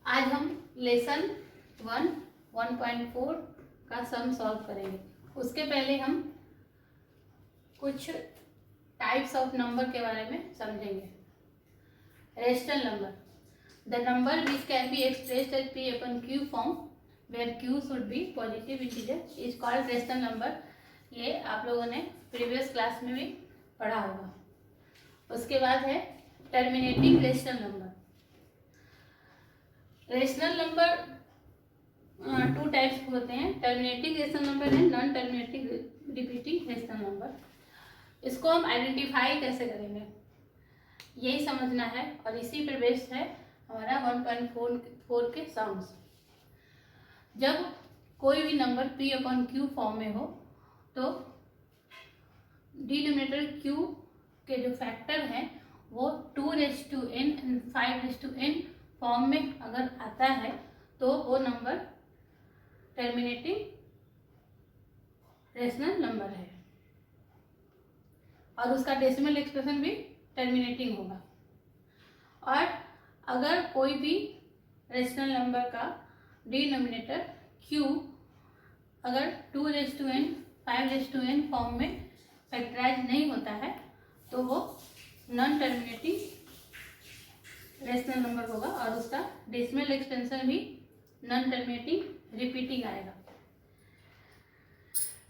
आज हम लेसन 1.4 का सम सॉल्व करेंगे। उसके पहले हम कुछ टाइप्स ऑफ नंबर के बारे में समझेंगे। Rational number, the number which can be expressed as p upon q form where q should be positive integer is called rational number. ये आप लोगों ने प्रीवियस क्लास में भी पढ़ा होगा। उसके बाद है terminating rational number. Rational number two types होते हैं, टर्मिनेटिंग रेशनल नंबर है, non terminating repeating rational number. इसको हम आइडेंटिफाई कैसे करेंगे यही समझना है और इसी पर बेस्ड है हमारा 1.4 के सम्स। जब कोई भी number p upon q form में हो तो डिनोमिनेटर q के जो फैक्टर हैं वो 2n एंड 5n फॉर्म में अगर आता है तो वो नंबर टर्मिनेटिंग रेशनल नंबर है और उसका डेसिमल एक्सप्रेशन भी टर्मिनेटिंग होगा। और अगर कोई भी रेशनल नंबर का डिनोमिनेटर q अगर 2n 5n फॉर्म में फैक्टराइज नहीं होता है तो वो नॉन टर्मिनेटिंग रेशनल नंबर होगा और उसका डेसिमल एक्सपेंशन भी नॉन टर्मिनेटिंग रिपीटिंग आएगा।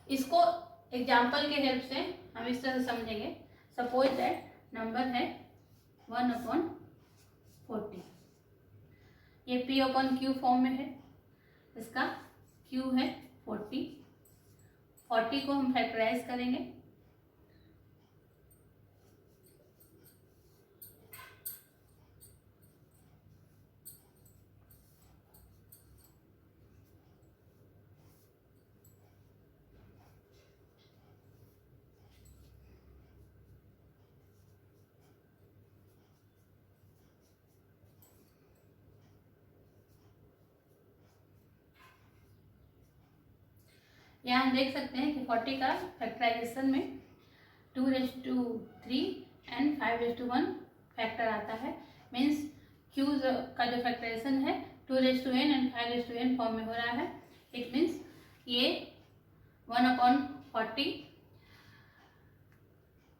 इसको एग्जाम्पल के हेल्प से हम इस तरह से समझेंगे। सपोज दैट नंबर है 1/40, ये p अपॉन q फॉर्म में है, इसका q है 40 को हम फैक्टराइज करेंगे। यहाँ हम देख सकते हैं कि 40 का फैक्टराइजेशन में 2/3 एंड 5/1 फैक्टर आता है। मीन्स q का जो फैक्टराइजेशन है 2n एंड 5n फॉर्म में हो रहा है। इट मीन्स ये 1/40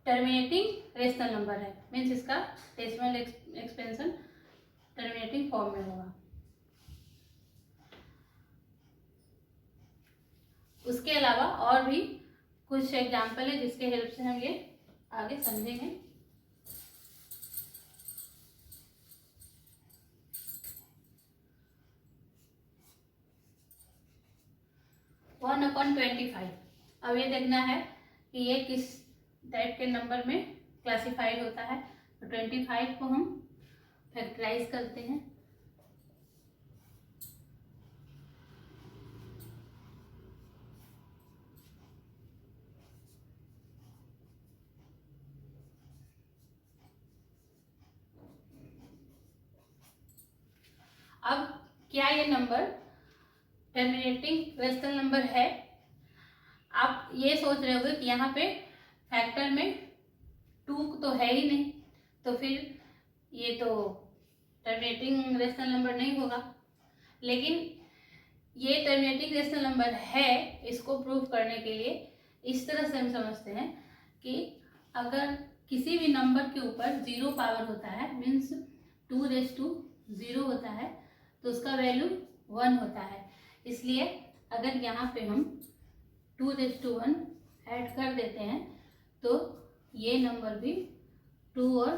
टर्मिनेटिंग रेशनल नंबर है। मीन्स इसका डेसिमल एक्सपेंशन टर्मिनेटिंग फॉर्म में होगा। उसके अलावा और भी कुछ एग्जाम्पल है जिसके हेल्प से हम ये आगे समझेंगे। वन अपॉन 25, अब ये देखना है कि ये किस टाइप के नंबर में क्लासिफाइड होता है। तो 25 को हम फैक्टराइज करते हैं। अब क्या ये नंबर टर्मिनेटिंग रेशनल नंबर है? आप ये सोच रहे होगे कि यहाँ पे फैक्टर में 2 तो है ही नहीं, तो फिर ये तो टर्मिनेटिंग रेशनल नंबर नहीं होगा। लेकिन ये टर्मिनेटिंग रेशनल नंबर है, इसको प्रूव करने के लिए इस तरह से हम समझते हैं कि अगर किसी भी नंबर के ऊपर 0 पावर होता है, मीन्स 2/0 होता है, तो उसका वैल्यू 1 होता है। इसलिए अगर यहाँ पे हम 2/1 ऐड कर देते हैं तो ये नंबर भी 2 और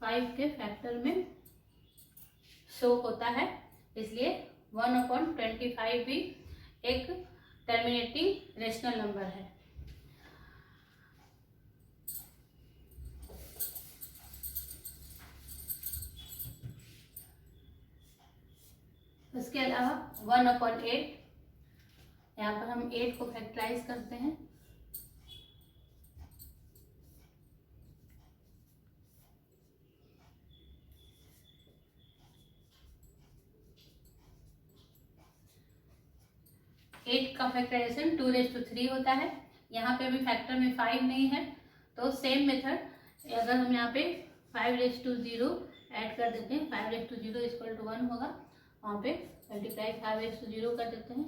5 के फैक्टर में शो होता है। इसलिए 1/25 भी एक टर्मिनेटिंग रेशनल नंबर है। उसके अलावा 1/8, यहाँ पर हम 8 को फैक्टराइज करते हैं। एट का फैक्टराइजेशन 2/3 होता है। यहाँ पे भी फैक्टर में 5 नहीं है, तो सेम मेथड अगर हम यहाँ पे 5/0 ऐड कर देते हैं, 5/0 = 1 होगा वहाँ पे मल्टीप्लाई 5 कर देते हैं,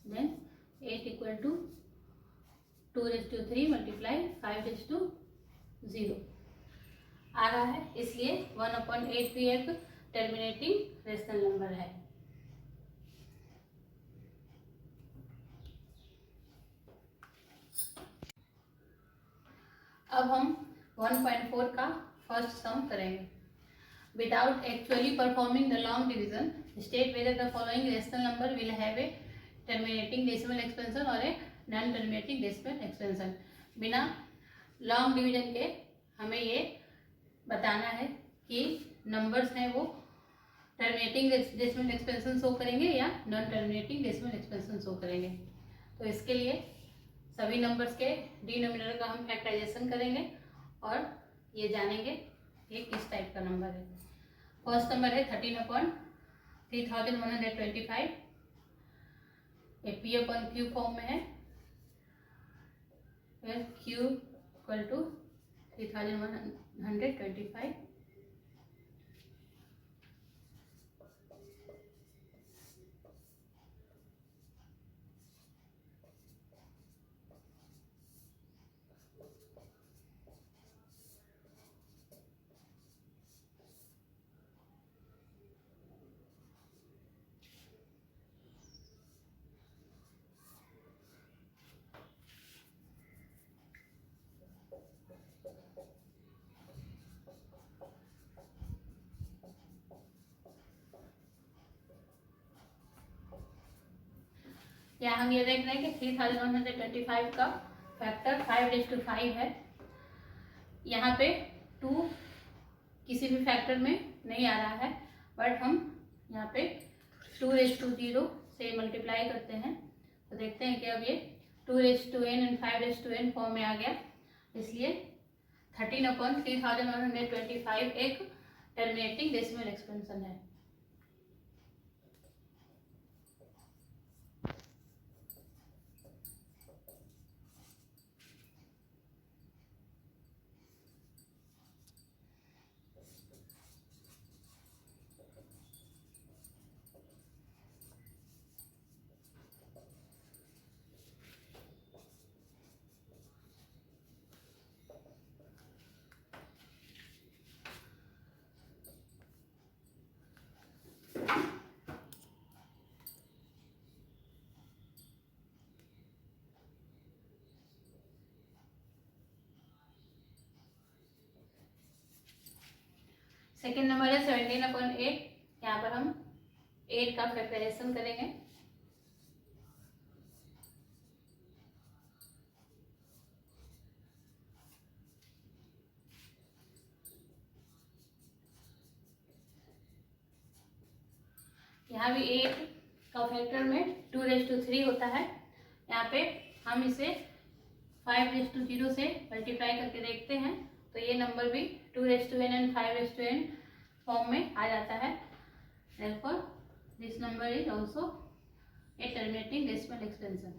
देन 8 इक्वल टू 2 3 मल्टीप्लाई 5 आ रहा है, इसलिए 1/8 भी एक टर्मिनेटिंग रेशनल नंबर है। अब हम 1.4 का फर्स्ट सम करेंगे। Without actually performing the long division, state whether the following rational number will have a terminating decimal expansion और a non terminating decimal expansion. बिना लॉन्ग डिवीजन के हमें ये बताना है कि नंबर्स हैं वो टर्मिनेटिंग डेसिमल एक्सपेंशन शो करेंगे या non terminating decimal expansion show करेंगे। तो इसके लिए सभी नंबर्स के डिनोमिनेटर का हम फैक्टराइजेशन करेंगे और ये जानेंगे ये किस टाइप का नंबर है। फर्स्ट नंबर है 13/3125, ये P/Q फॉर्म में है, फिर Q इक्वल टू 3125, यहाँ हम ये देख रहे हैं कि 3125 का फैक्टर 5/5 है। यहाँ पे 2 किसी भी फैक्टर में नहीं आ रहा है, बट हम यहाँ पे 2/0 से मल्टीप्लाई करते हैं तो देखते हैं कि अब ये 2/n एंड 5/n फॉर्म में आ गया, इसलिए 13/3125 एक टर्मिनेटिंग डेसिमल एक्सपेंशन है। सेकेंड नंबर है 17/8, यहाँ पर हम 8 का फैक्टराइजेशन करेंगे। यहाँ भी 8 का फैक्टर में 2/3 होता है, यहाँ पे हम इसे 5/0 से मल्टीप्लाई करके देखते हैं तो ये नंबर भी 2/n एंड 5/n फॉर्म में आ जाता है। Therefore, this number is also a terminating decimal extension.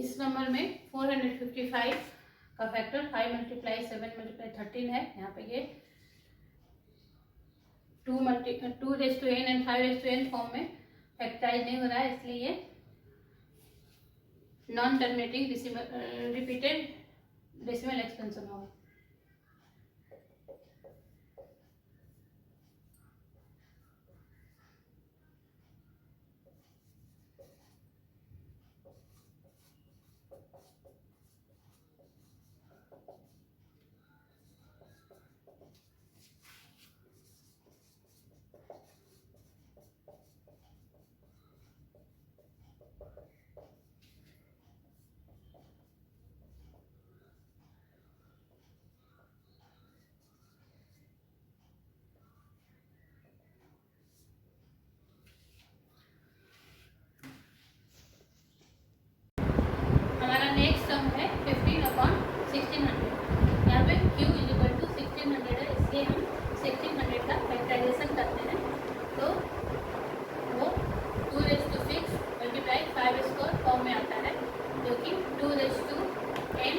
इस नंबर में 455 का फैक्टर 5 × 7 × 13 है। यहाँ पे ये 2⁻n एंड 5⁻n फॉर्म में फैक्टराइज नहीं हो रहा है, इसलिए ये non terminating repeated decimal expansion होगा। नेक्स्ट सम है 15/1600। यहाँ पे Q = 1600 है, इसलिए हम 1600 का फैक्टराइजेशन करते हैं तो वो 2⁶ × 5² फॉर्म में आता है, जो कि 2⁻n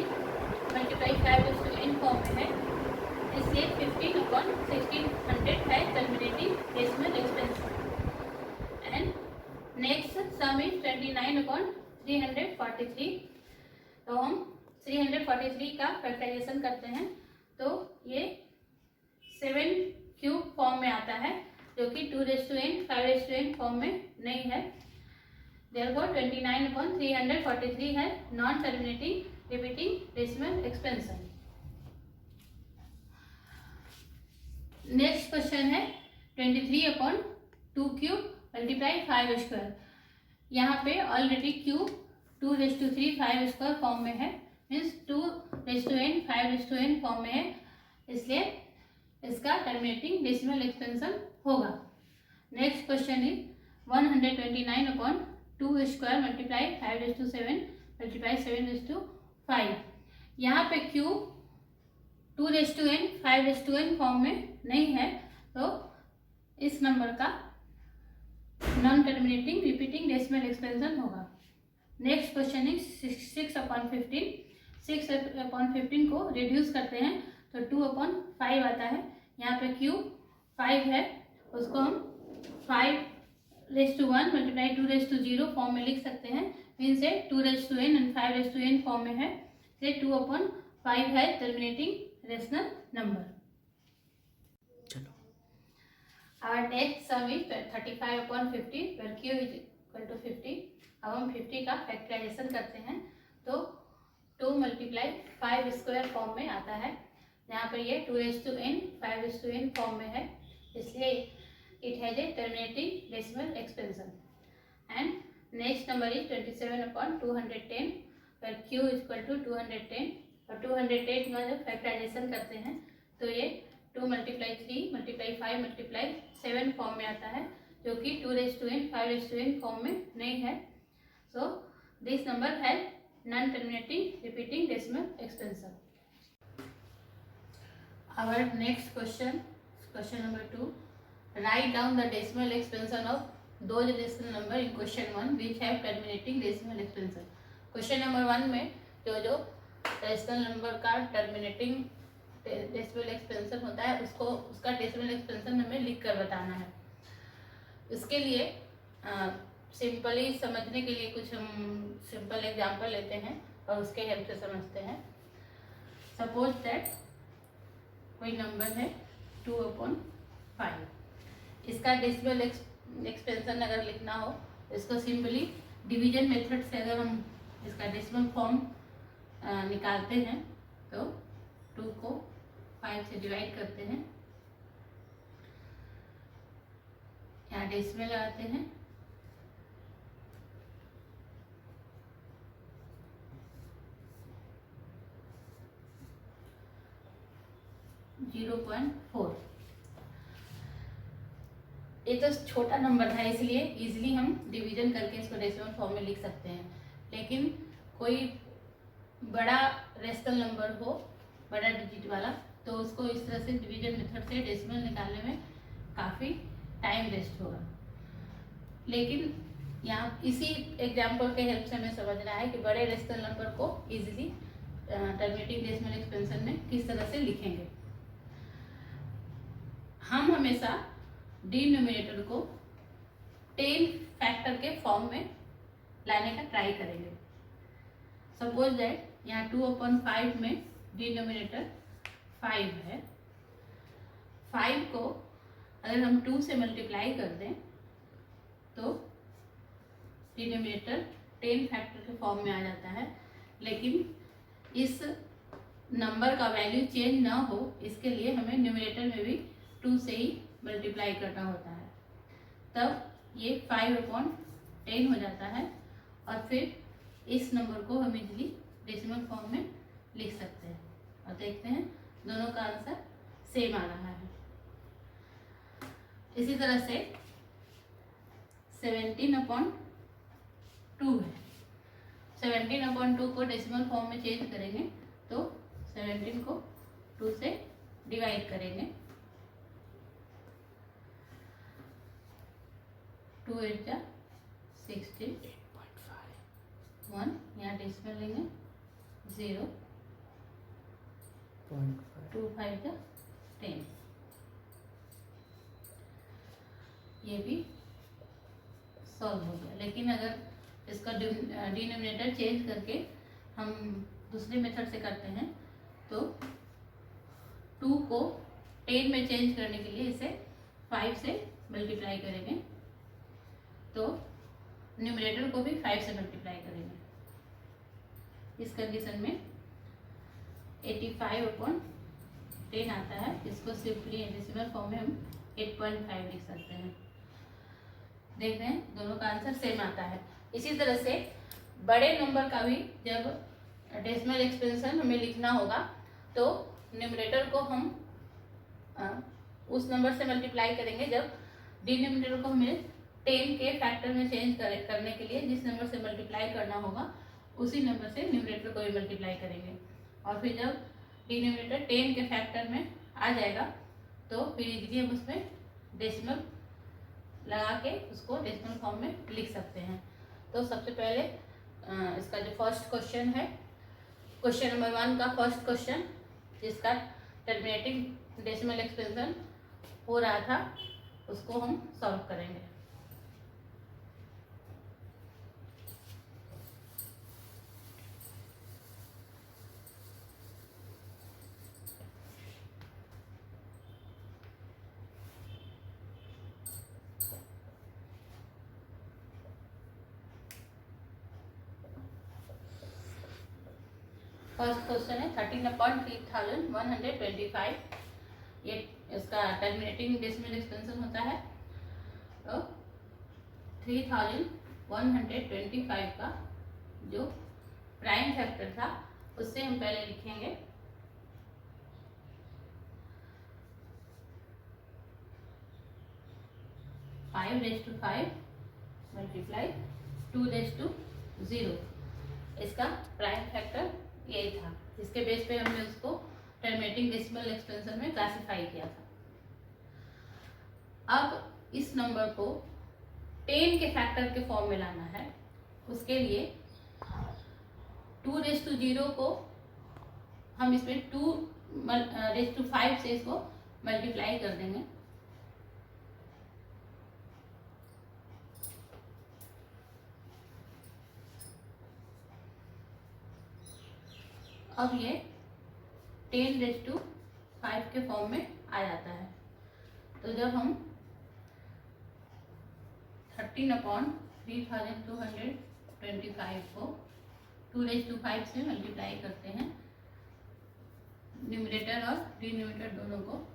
× 5⁻n फॉर्म में है, इसलिए 15/1600 है terminating decimal expansion. And next sum is 29/343। तो हम 343 का फैक्टराइजेशन करते हैं तो ये 7³ फॉर्म में आता है, जो कि 2⁻n 5⁻n फॉर्म में नहीं है। देयरफॉर 29/343 है non terminating repeating decimal expansion. Next question है 23/2³ × 5²। यहाँ पे ऑलरेडी Q 2⁻3 5² फॉर्म में है, मीन्स 2⁻n 5⁻n फॉर्म में है, इसलिए इसका टर्मिनेटिंग डेसिमल एक्सपेंशन होगा। Next question is 129/2² × 5⁷7 × 7/5। यहाँ पे Q 2⁻n 5⁻n फॉर्म में नहीं है, तो इस नंबर का non terminating repeating decimal expansion होगा। Next question is 6/15। 6/15 को रिड्यूस करते हैं तो 2/5 आता है। यहाँ पे Q 5 है, उसको हम 5⁻1 × 2⁻0 फॉर्म में लिख सकते हैं, means 2⁻n and 5⁻n form में है, से 2/5 है terminating rational number. Our next sum is 35/50 where Q = 50। अब हम 50 का फैक्टराइजेशन करते हैं तो 2 × 5² फॉर्म में आता है। यहाँ पर ये 2⁻n 5⁻n फॉर्म में है, इसलिए it has a terminating decimal expansion. And next number is 27/210 where Q = 210 और 210 का जब फैक्टराइजेशन करते हैं तो ये 2 × 3 × 5 × 7 फॉर्म में आता है, जो कि 2⁻n 5⁻n फॉर्म में नहीं है। So this number has non terminating repeating decimal expansion. Our next question number 2, write down the decimal expansion of those rational number in question 1 which have terminating decimal expansion. Question number 1 में जो rational number का terminating decimal expansion होता है उसका decimal expansion हमें लिख कर बताना है। इसके लिए सिंपली समझने के लिए कुछ हम सिंपल एग्जांपल लेते हैं और उसके हेल्प से समझते हैं। सपोज दैट कोई नंबर है 2/5, इसका डेसिमल एक्सपेंशन अगर लिखना हो इसको सिंपली डिवीजन मेथड से अगर हम इसका डेसिमल फॉर्म निकालते हैं तो 2 को 5 से डिवाइड करते हैं, यहाँ डेसिमल लगाते हैं, .4। ये तो छोटा नंबर था इसलिए इजीली हम डिवीजन करके इसको डेसिमल फॉर्म में लिख सकते हैं, लेकिन कोई बड़ा रेशनल नंबर हो, बड़ा डिजिट वाला, तो उसको इस तरह से डिवीजन मेथड से डेसिमल निकालने में काफ़ी टाइम वेस्ट होगा। लेकिन यहाँ इसी एग्जाम्पल के हेल्प से हमें समझना है कि बड़े रेशनल नंबर को इजीली टर्मिनेटिंग डेसिमल एक्सपेंशन में किस तरह से लिखेंगे। हम हमेशा डिनोमिनेटर को 10 फैक्टर के फॉर्म में लाने का ट्राई करेंगे। सपोज दैट यहाँ 2/5 में डिनोमिनेटर 5 है। 5 को अगर हम 2 से मल्टीप्लाई कर दें तो डिनोमिनेटर 10 फैक्टर के फॉर्म में आ जाता है, लेकिन इस नंबर का वैल्यू चेंज ना हो इसके लिए हमें न्यूमरेटर में भी 2 से ही मल्टीप्लाई करना होता है। तब ये 5/10 हो जाता है और फिर इस नंबर को हम इजीली डेसिमल फॉर्म में लिख सकते हैं। और देखते हैं दोनों का आंसर सेम आ रहा है। इसी तरह से 17/2 है। 17/2 को डेसिमल फॉर्म में चेंज करेंगे तो 17 को 2 से डिवाइड करेंगे। 2 8 जा 16, 1 यहाँ डेसिमल लेंगे 0, 2 5 जा 10। ये भी सॉल्व हो गया। लेकिन अगर इसका डिनोमिनेटर चेंज करके हम दूसरे मेथड से करते हैं तो 2 को 10 में चेंज करने के लिए इसे 5 से मल्टीप्लाई करेंगे तो न्यूमरेटर को भी 5 से मल्टीप्लाई करेंगे। इस कंडीशन में 85/10 आता है। इसको सिंपली डेसिमल फॉर्म में हम 8.5 लिख सकते हैं। देख रहे हैं दोनों का आंसर सेम आता है। इसी तरह से बड़े नंबर का भी जब डेसिमल एक्सपेंशन हमें लिखना होगा तो न्यूमरेटर को हम उस नंबर से मल्टीप्लाई करेंगे जब डिनोमिनेटर को हमें 10 के फैक्टर में चेंज करने के लिए जिस नंबर से मल्टीप्लाई करना होगा उसी नंबर से न्यूमरेटर को भी मल्टीप्लाई करेंगे। और फिर जब डिनोमिनेटर 10 के फैक्टर में आ जाएगा तो फिर इजीली हम उसमें डेसिमल लगा के उसको डेसिमल फॉर्म में लिख सकते हैं। तो सबसे पहले इसका जो फर्स्ट क्वेश्चन है, क्वेश्चन नंबर 1 का फर्स्ट क्वेश्चन जिसका टर्मिनेटिंग डेसिमल एक्सपेंशन हो रहा था उसको हम सॉल्व करेंगे। फर्स्ट क्वेश्चन है 13/3125। ये इसका टर्मिनेटिंग डेसिमल एक्सपेंशन होता है। तो 3125 का जो प्राइम फैक्टर था उससे हम पहले लिखेंगे 5/5 मल्टीप्लाई 2/0। इसका प्राइम फैक्टर यही था जिसके बेस पे हमने उसको टर्मिनेटिंग डेसिमल एक्सपेंशन में क्लासिफाई किया था। अब इस नंबर को 10 के फैक्टर के फॉर्म में लाना है। उसके लिए 2/0 को हम इसमें 2/5 से इसको मल्टीप्लाई कर देंगे। अब ये 10/5 के फॉर्म में आ जाता है। तो जब हम 13/3225 को 2/5 से मल्टीप्लाई करते हैं न्यूमरेटर और डिनोमिनेटर दोनों को,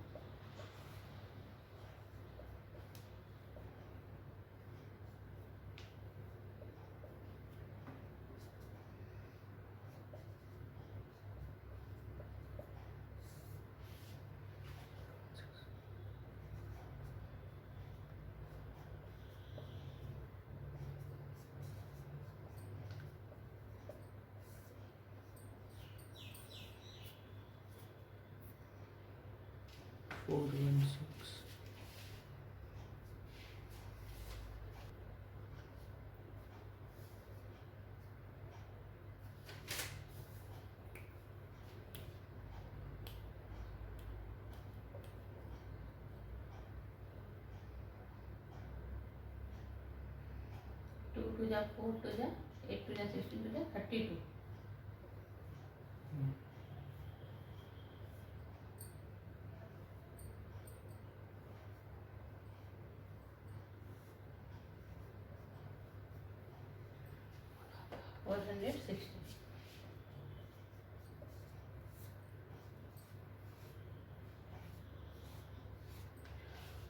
टू जा 4 टू जा 8 टू जा 16 टू जा 32।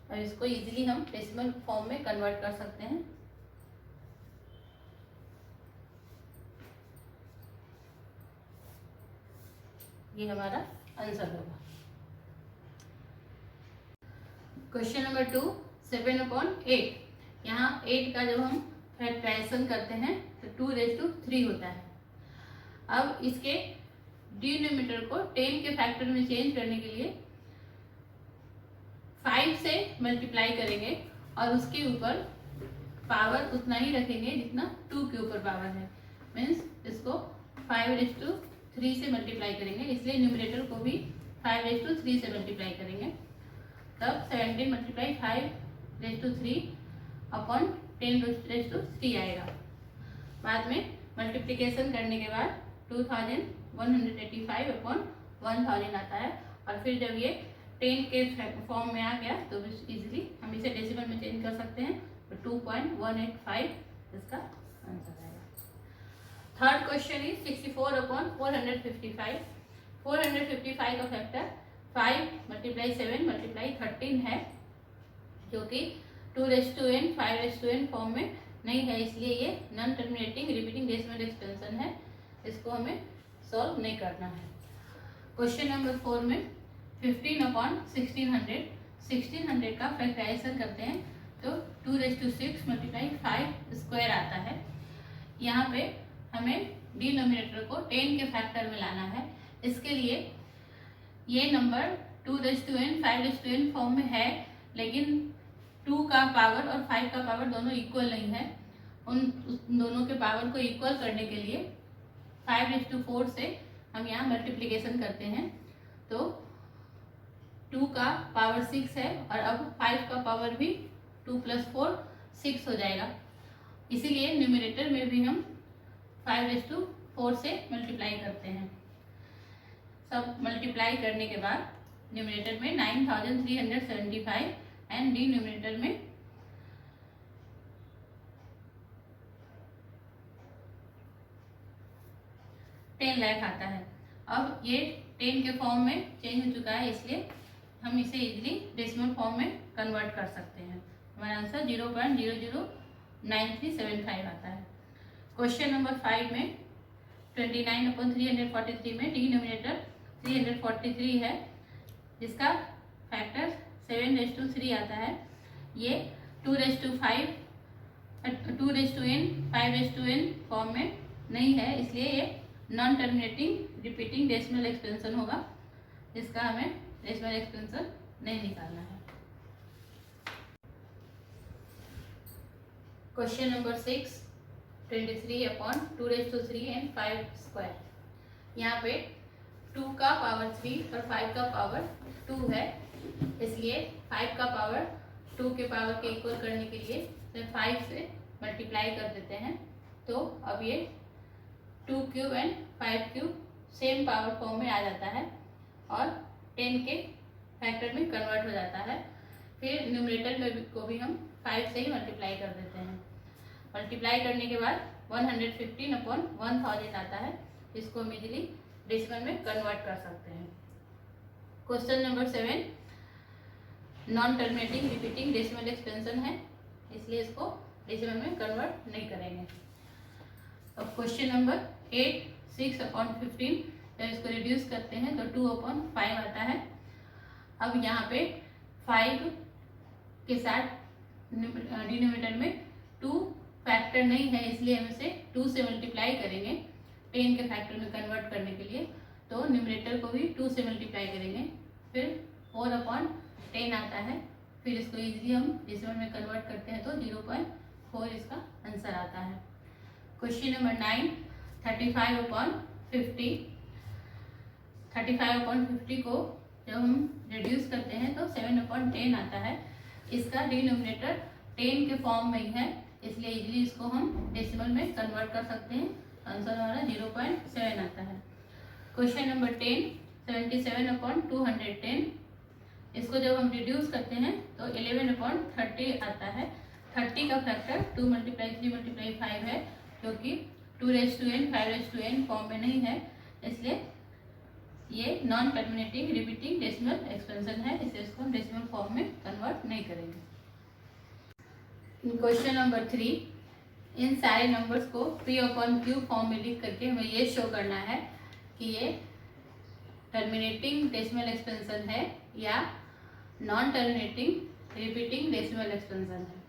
और इसको इजीली हम डेसिमल फॉर्म में कन्वर्ट कर सकते हैं। ये हमारा आंसर होगा। Question number 2, 7/8। यहाँ 8 का जब हम फैक्टराइजेशन करते हैं तो 2⁻³ होता है। अब इसके डिनोमिनेटर को 10 के फैक्टर में चेंज करने के लिए 5 से मल्टीप्लाई करेंगे और उसके ऊपर पावर उतना ही रखेंगे जितना 2 के ऊपर पावर है। मीन्स इसको 5⁻³ से मल्टीप्लाई करेंगे, इसलिए न्यूमरेटर को भी 5⁻³ से मल्टीप्लाई करेंगे। तब 17 मल्टीप्लाई 5⁻³ अपॉन 10⁻³ आएगा। बाद में मल्टीप्लिकेशन करने के बाद 2185 अपॉन 1000 आता है। और फिर जब ये 10 के फॉर्म में आ गया तो इजीली हम इसे डेसिमल में चेंज कर सकते हैं, तो 2.185 इसका आंसर आएगा। Third question is 64/455। 455 का फैक्टर 5 × 7 × 13 है, जो कि 2⁻n 5⁻n फॉर्म में नहीं है, इसलिए ये non terminating repeating decimal expansion है। इसको हमें सॉल्व नहीं करना है। क्वेश्चन नंबर 4 में 15/1600 1600 का फैक्टराइजेशन करते हैं तो 2�6 × 5 स्क्वायर आता है। यहाँ पे हमें डिनोमिनेटर को 10 के फैक्टर में लाना है। इसके लिए ये नंबर 2⁻n 5⁻n फॉर्म में है, लेकिन 2 का पावर और 5 का पावर दोनों इक्वल नहीं है। उन दोनों के पावर को इक्वल करने के लिए 5⁻4 से हम यहाँ मल्टीप्लिकेशन करते हैं, तो 2 का पावर 6 है और अब 5 का पावर भी 2 + 4 6 हो जाएगा। इसीलिए न्यूमरेटर में भी हम 5⁻4 से मल्टीप्लाई करते हैं। सब मल्टीप्लाई करने के बाद न्यूमरेटर में 9375 एंड डिनोमिनेटर में 10 लाख आता है। अब ये 10 के फॉर्म में चेंज हो चुका है, इसलिए हम इसे इजीली डेसिमल फॉर्म में कन्वर्ट कर सकते हैं। हमारा आंसर 0.009375 आता है। क्वेश्चन नंबर 5 में 29/343 में डिनोमिनेटर 343 है, जिसका फैक्टर 7⁻³ आता है। ये 2⁻n 5⁻n फॉर्म में नहीं है, इसलिए ये non terminating repeating decimal expansion होगा, जिसका हमें डेसिमल एक्सपेंशन नहीं निकालना है। Question number 6 23/2⁻³ and 5 square. यहाँ पे 2 का पावर 3 और 5 का पावर 2 है, इसलिए 5 का पावर 2 के पावर के इक्वल करने के लिए 5 से मल्टीप्लाई कर देते हैं। तो अब ये 2³ एंड 5³ सेम पावर फॉर्म में आ जाता है और 10 के फैक्टर में कन्वर्ट हो जाता है। फिर न्यूमरेटर में को भी हम 5 से ही मल्टीप्लाई कर देते हैं। मल्टीप्लाई करने के बाद 115/1000 आता है। इसको हम इजीली डेसिमल में कन्वर्ट कर सकते हैं। Question number 7 non terminating repeating decimal expansion है, इसलिए इसको डेसिमल में कन्वर्ट नहीं करेंगे। अब क्वेश्चन नंबर 8 6/15 जब इसको रिड्यूस करते हैं तो 2/5 आता है। अब यहाँ पे 5 के साथ डिनोमिनेटर में 2 फैक्टर नहीं है, इसलिए हम इसे 2 से मल्टीप्लाई करेंगे 10 के फैक्टर में कन्वर्ट करने के लिए। तो न्यूमरेटर को भी 2 से मल्टीप्लाई करेंगे, फिर 4/10 आता है। फिर इसको इजीली हम डेसिमल में कन्वर्ट करते हैं तो 0.4 इसका आंसर आता है। Question number 9 35/50। 35/50 को जब हम रिड्यूस करते हैं तो 7/10 आता है। इसका डिनोमिनेटर 10 के फॉर्म में ही है, इसलिए इजीली इसको हम डेसिमल में कन्वर्ट कर सकते हैं। आंसर हमारा 0.7 आता है। Question number 10, 77/210। इसको जब हम रिड्यूस करते हैं तो 11/30 आता है। 30 का फैक्टर 2 × 3 × 5 है, जो कि 2n 5n फॉर्म में नहीं है, इसलिए ये non terminating repeating decimal expansion है, इसलिए इसको हम डेसिमल फॉर्म में कन्वर्ट नहीं करेंगे। क्वेश्चन नंबर 3, इन सारे नंबर्स को P/Q फॉर्म में लिख करके हमें ये शो करना है कि ये टर्मिनेटिंग डेसिमल एक्सपेंशन है या non terminating repeating decimal expansion है।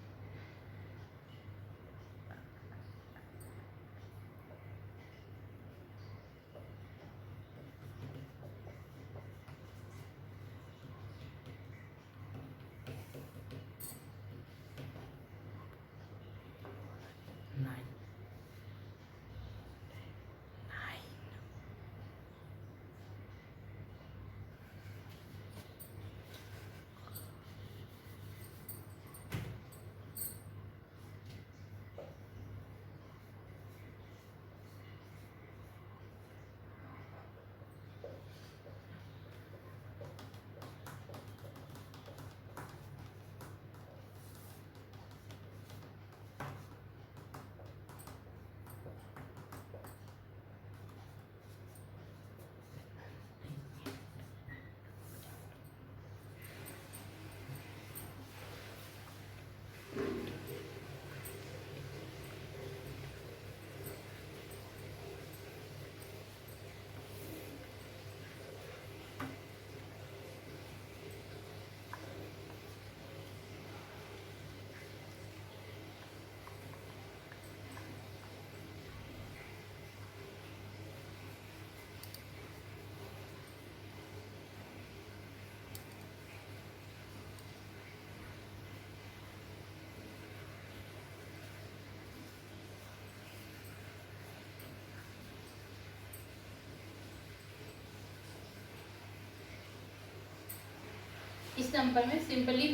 इस नंबर में सिंपली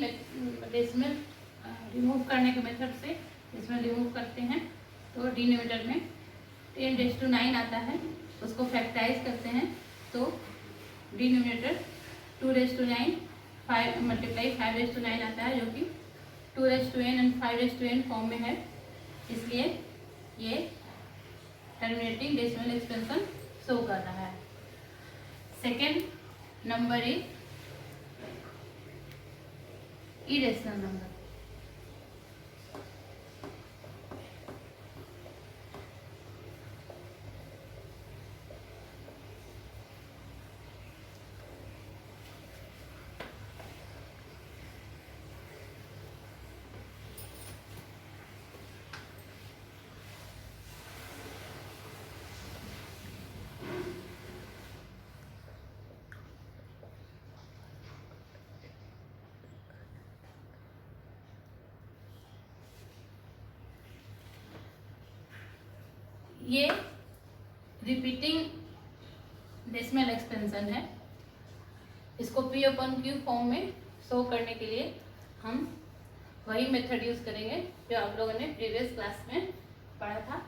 डेसिमल रिमूव करने के मेथड से इसमें रिमूव करते हैं तो डिनोमिनेटर में 10⁻⁹ आता है, उसको फैक्टराइज करते हैं तो डिनोमिनेटर 2⁹ 5 × 5⁹ आता है, जो कि 2n और 5n फॉर्म में है, इसलिए ये टर्मिनेटिंग डेसिमल एक्सपेंशन शो कर रहा है। Second number is irrational number. ये रिपीटिंग डेसिमल एक्सपेंशन है, इसको P/Q फॉर्म में शो करने के लिए हम वही मेथड यूज करेंगे जो आप लोगों ने प्रीवियस क्लास में पढ़ा था।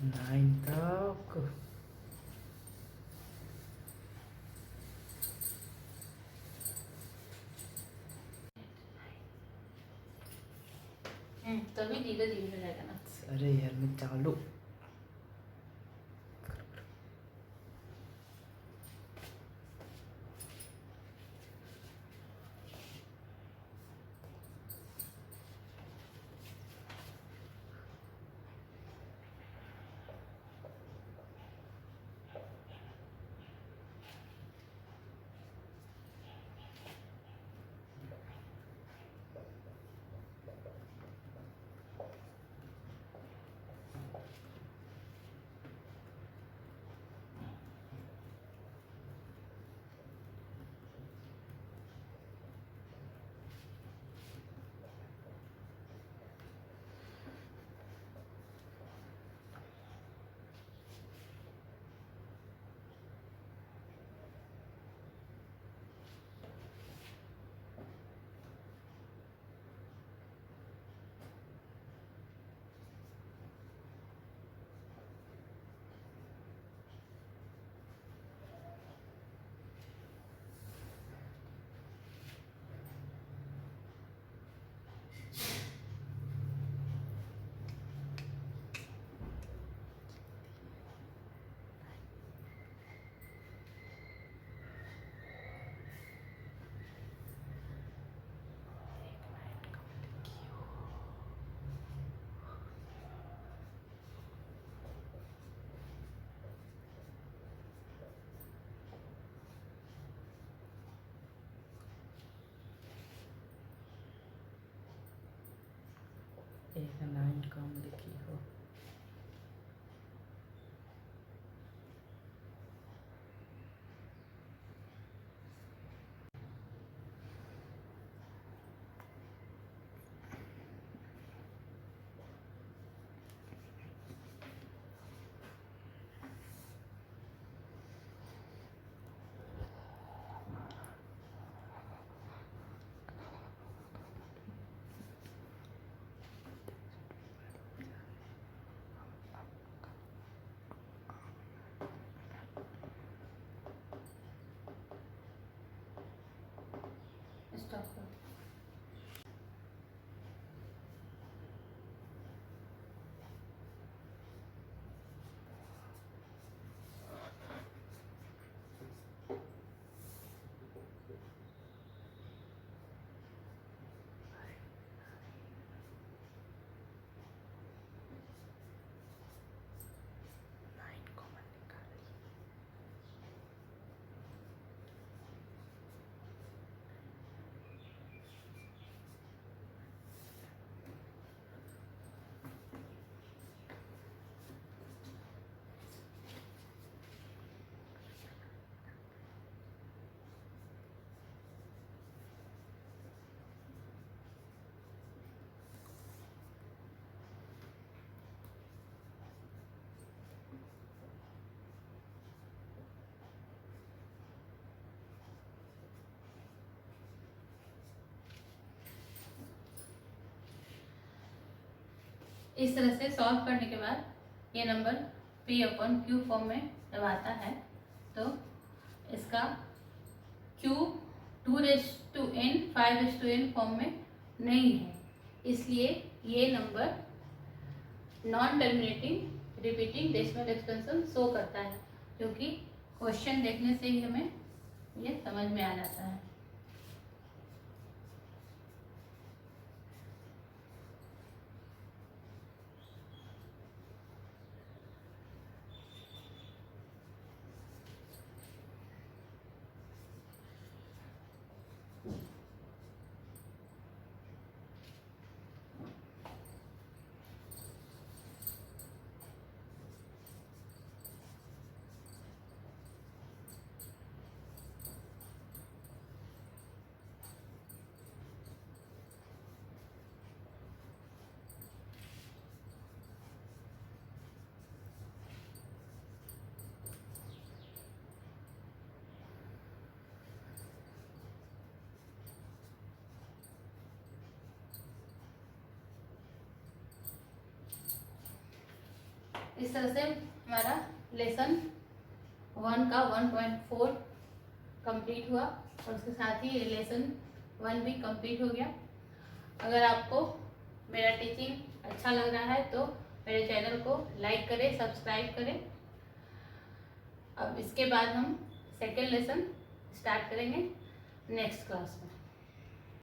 9 तक। तभी धीरे धीरे हो जाएगा ना। अरे यार मैं चालू एक 9 कम लिखी हो। स्टॉप कर। इस तरह से सॉल्व करने के बाद ये नंबर P/Q फॉर्म में जब आता है तो इसका Q 2n 5n फॉर्म में नहीं है, इसलिए ये number non terminating repeating decimal expansion show करता है, क्योंकि क्वेश्चन देखने से ही हमें ये समझ में आ जाता है। इस तरह से हमारा लेसन 1 का 1.4 कंप्लीट हुआ और उसके साथ ही लेसन 1 भी कंप्लीट हो गया। अगर आपको मेरा टीचिंग अच्छा लग रहा है तो मेरे चैनल को लाइक करें, सब्सक्राइब करें। अब इसके बाद हम सेकेंड लेसन स्टार्ट करेंगे नेक्स्ट क्लास में।